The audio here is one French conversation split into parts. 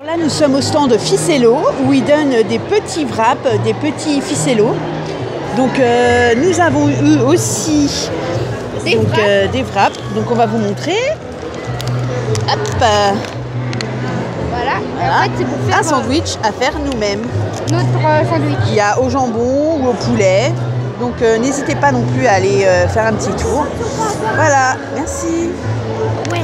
Là, nous sommes au stand Ficello où ils donnent des petits wraps, des petits ficellos. Donc, nous avons eu aussi des wraps. Donc, on va vous montrer. Hop. Voilà. Voilà. En fait, c'est pour faire un sandwich à faire nous-mêmes. notre sandwich. Il y a au jambon ou au poulet. Donc, n'hésitez pas non plus à aller faire un petit tour. Voilà, merci. Ouais.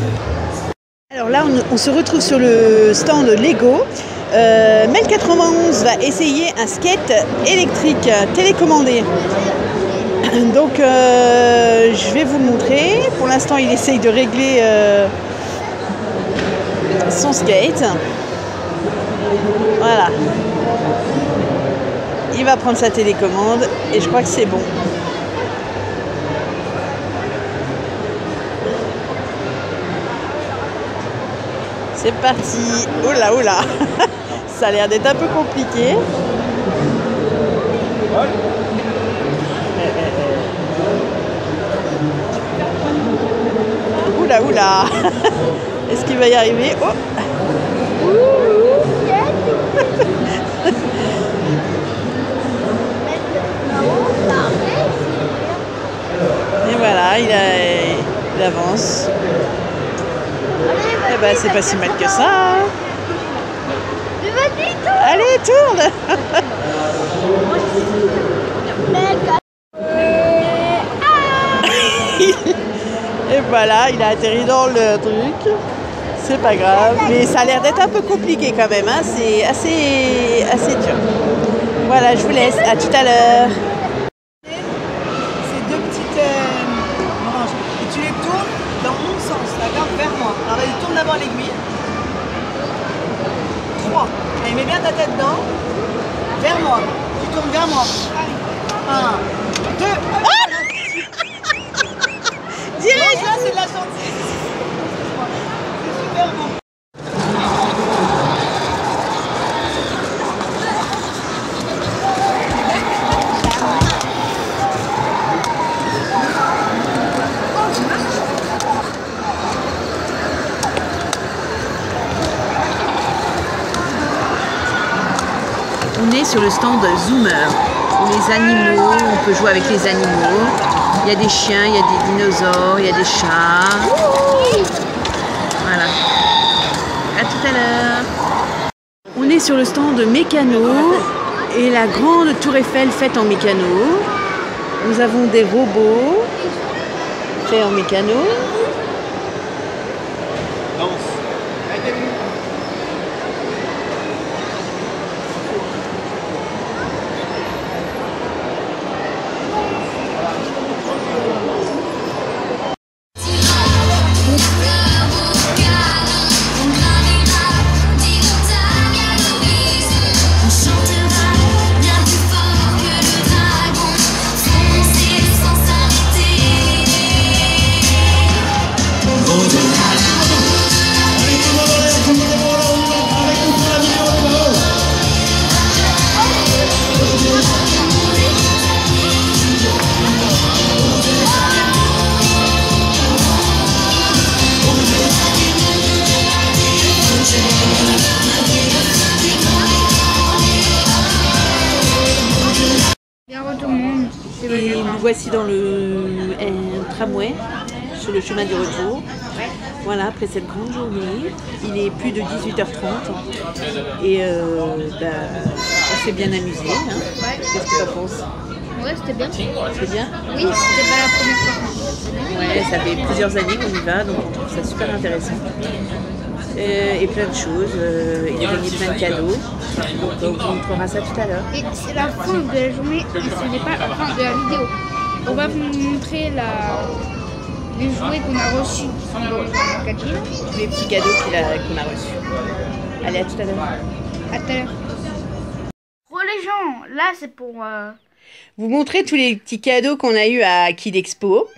Alors là, on se retrouve sur le stand Lego. Mel 91 va essayer un skate électrique télécommandé. Donc, je vais vous montrer. Pour l'instant, il essaye de régler son skate. Voilà. Il va prendre sa télécommande et je crois que c'est bon. C'est parti. Oula, oula. Ça a l'air d'être un peu compliqué. Oula, oula. Est-ce qu'il va y arriver? Oh. Et voilà, il avance. Eh ben, c'est pas si mal que ça. Hein. Allez, tourne. Et voilà, il a atterri dans le truc. C'est pas grave, mais ça a l'air d'être un peu compliqué quand même. Hein. C'est assez dur. Voilà, je vous laisse. À tout à l'heure. Ces deux petites branches. Et tu les tournes dans mon sens, d'accord? Vers moi. Alors, vas-y, tourne d'abord l'aiguille. 3. Allez, mets bien ta tête dedans. Vers moi. Tu tournes vers moi. 1, 2. Ah direct. Là, c'est de la sortie. C'est super beau. On est sur le stand Zoomer, où les animaux, on peut jouer avec les animaux. Il y a des chiens, il y a des dinosaures, il y a des chats. Voilà. À tout à l'heure. On est sur le stand Mécano et la grande tour Eiffel faite en mécano. Nous avons des robots faits en mécano. Et nous voici dans le tramway sur le chemin du retour. Voilà, après cette grande journée, il est plus de 18h30 et on s'est bien amusé. Hein. Ouais. Qu'est-ce que tu en penses? Ouais, c'était bien. C'est bien? Oui, c'était pas la première fois. Ouais, ça fait plusieurs années qu'on y va, donc on trouve ça super intéressant. Et plein de choses. Il a gagné plein de cadeaux. Donc on vous montrera ça tout à l'heure. Et c'est la fin de la journée, ce n'est pas la fin de la vidéo. On va vous montrer les jouets qu'on a reçus qui sont dans le cabine. Les petits cadeaux qu'on a reçus. Allez, à tout à l'heure. À tout à l'heure. Pour les gens, là c'est pour... Vous montrer tous les petits cadeaux qu'on a eu à Kid Expo.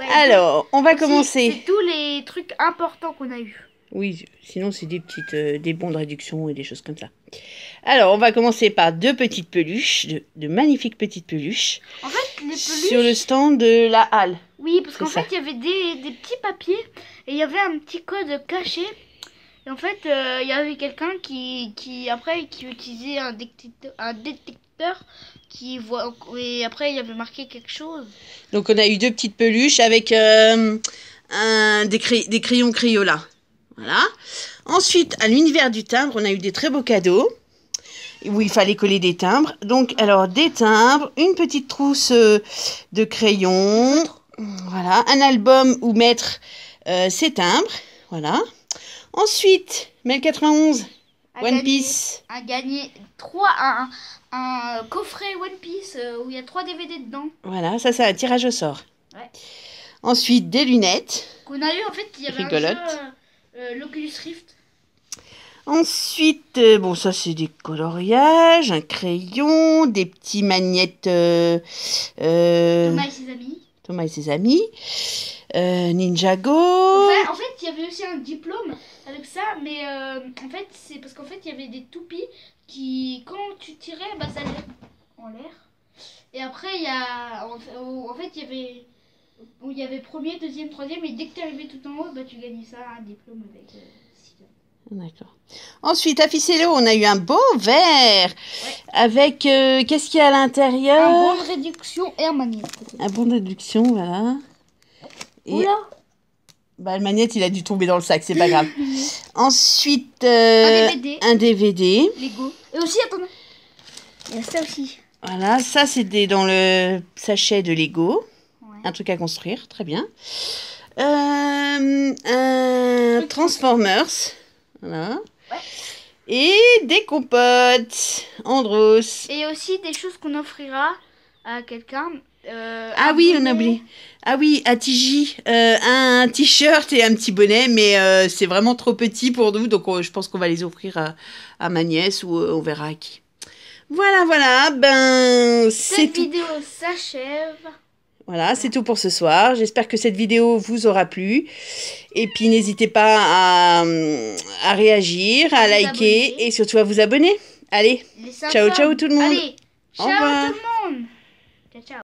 Ouais, alors, on va commencer. C'est tous les trucs importants qu'on a eu. Oui, sinon c'est des bons de réduction et des choses comme ça. Alors, on va commencer par deux petites peluches, de magnifiques petites peluches. En fait, les peluches... Sur le stand de la halle. Oui, parce qu'en fait, il y avait des petits papiers et il y avait un petit code caché Et en fait, il y avait quelqu'un qui utilisait un détecteur qui voit. Et après, il y avait marqué quelque chose. Donc, on a eu 2 petites peluches avec des crayons Crayola. Voilà. Ensuite, à l'univers du timbre, on a eu des très beaux cadeaux où il fallait coller des timbres. Donc, alors, des timbres, une petite trousse de crayons. Voilà. Un album où mettre ses timbres. Voilà. Ensuite, Mel 91, One Piece. A gagné un coffret One Piece où il y a 3 DVD dedans. Voilà, ça c'est un tirage au sort. Ouais. Ensuite, des lunettes. Qu'on a eu, en fait, il y avait Rigolote. un jeu, l'Oculus Rift. Ensuite, bon, ça c'est des coloriages, un crayon, des petits magnettes. Thomas et ses amis. Thomas et ses amis. Ninjago. En fait, il y avait aussi un diplôme avec ça, mais en fait, c'est parce qu'en fait, il y avait des toupies qui, quand tu tirais, bah, ça allait en l'air. Et après, il y a, en fait, il y avait premier, deuxième, troisième, et dès que tu arrivais tout en haut, bah, tu gagnais ça, un diplôme avec. D'accord. Ensuite, à Ficelo, on a eu un beau verre avec qu'est-ce qu'il y a à l'intérieur? Un bon de réduction et un magnète. Un bon de réduction, voilà. Et Oula. bah, le magnète, il a dû tomber dans le sac, c'est pas grave. Ensuite, un DVD. Lego. Et aussi, attendez, il y a ça aussi. Voilà, ça c'est dans le sachet de Lego. Ouais. Un truc à construire, très bien. Un Transformers. Voilà. Ouais. Et des compotes. Andros. Et aussi des choses qu'on offrira à quelqu'un. Ah oui, on a oublié. Ah oui, à Tiji, un t-shirt et un petit bonnet, mais c'est vraiment trop petit pour nous, donc je pense qu'on va les offrir à ma nièce ou on verra à qui. Voilà, ben cette vidéo s'achève. Voilà, c'est tout pour ce soir. J'espère que cette vidéo vous aura plu. Et puis n'hésitez pas à réagir, à liker et surtout à vous abonner. Allez, ciao tout le monde. Allez, ciao tout le monde. Ciao.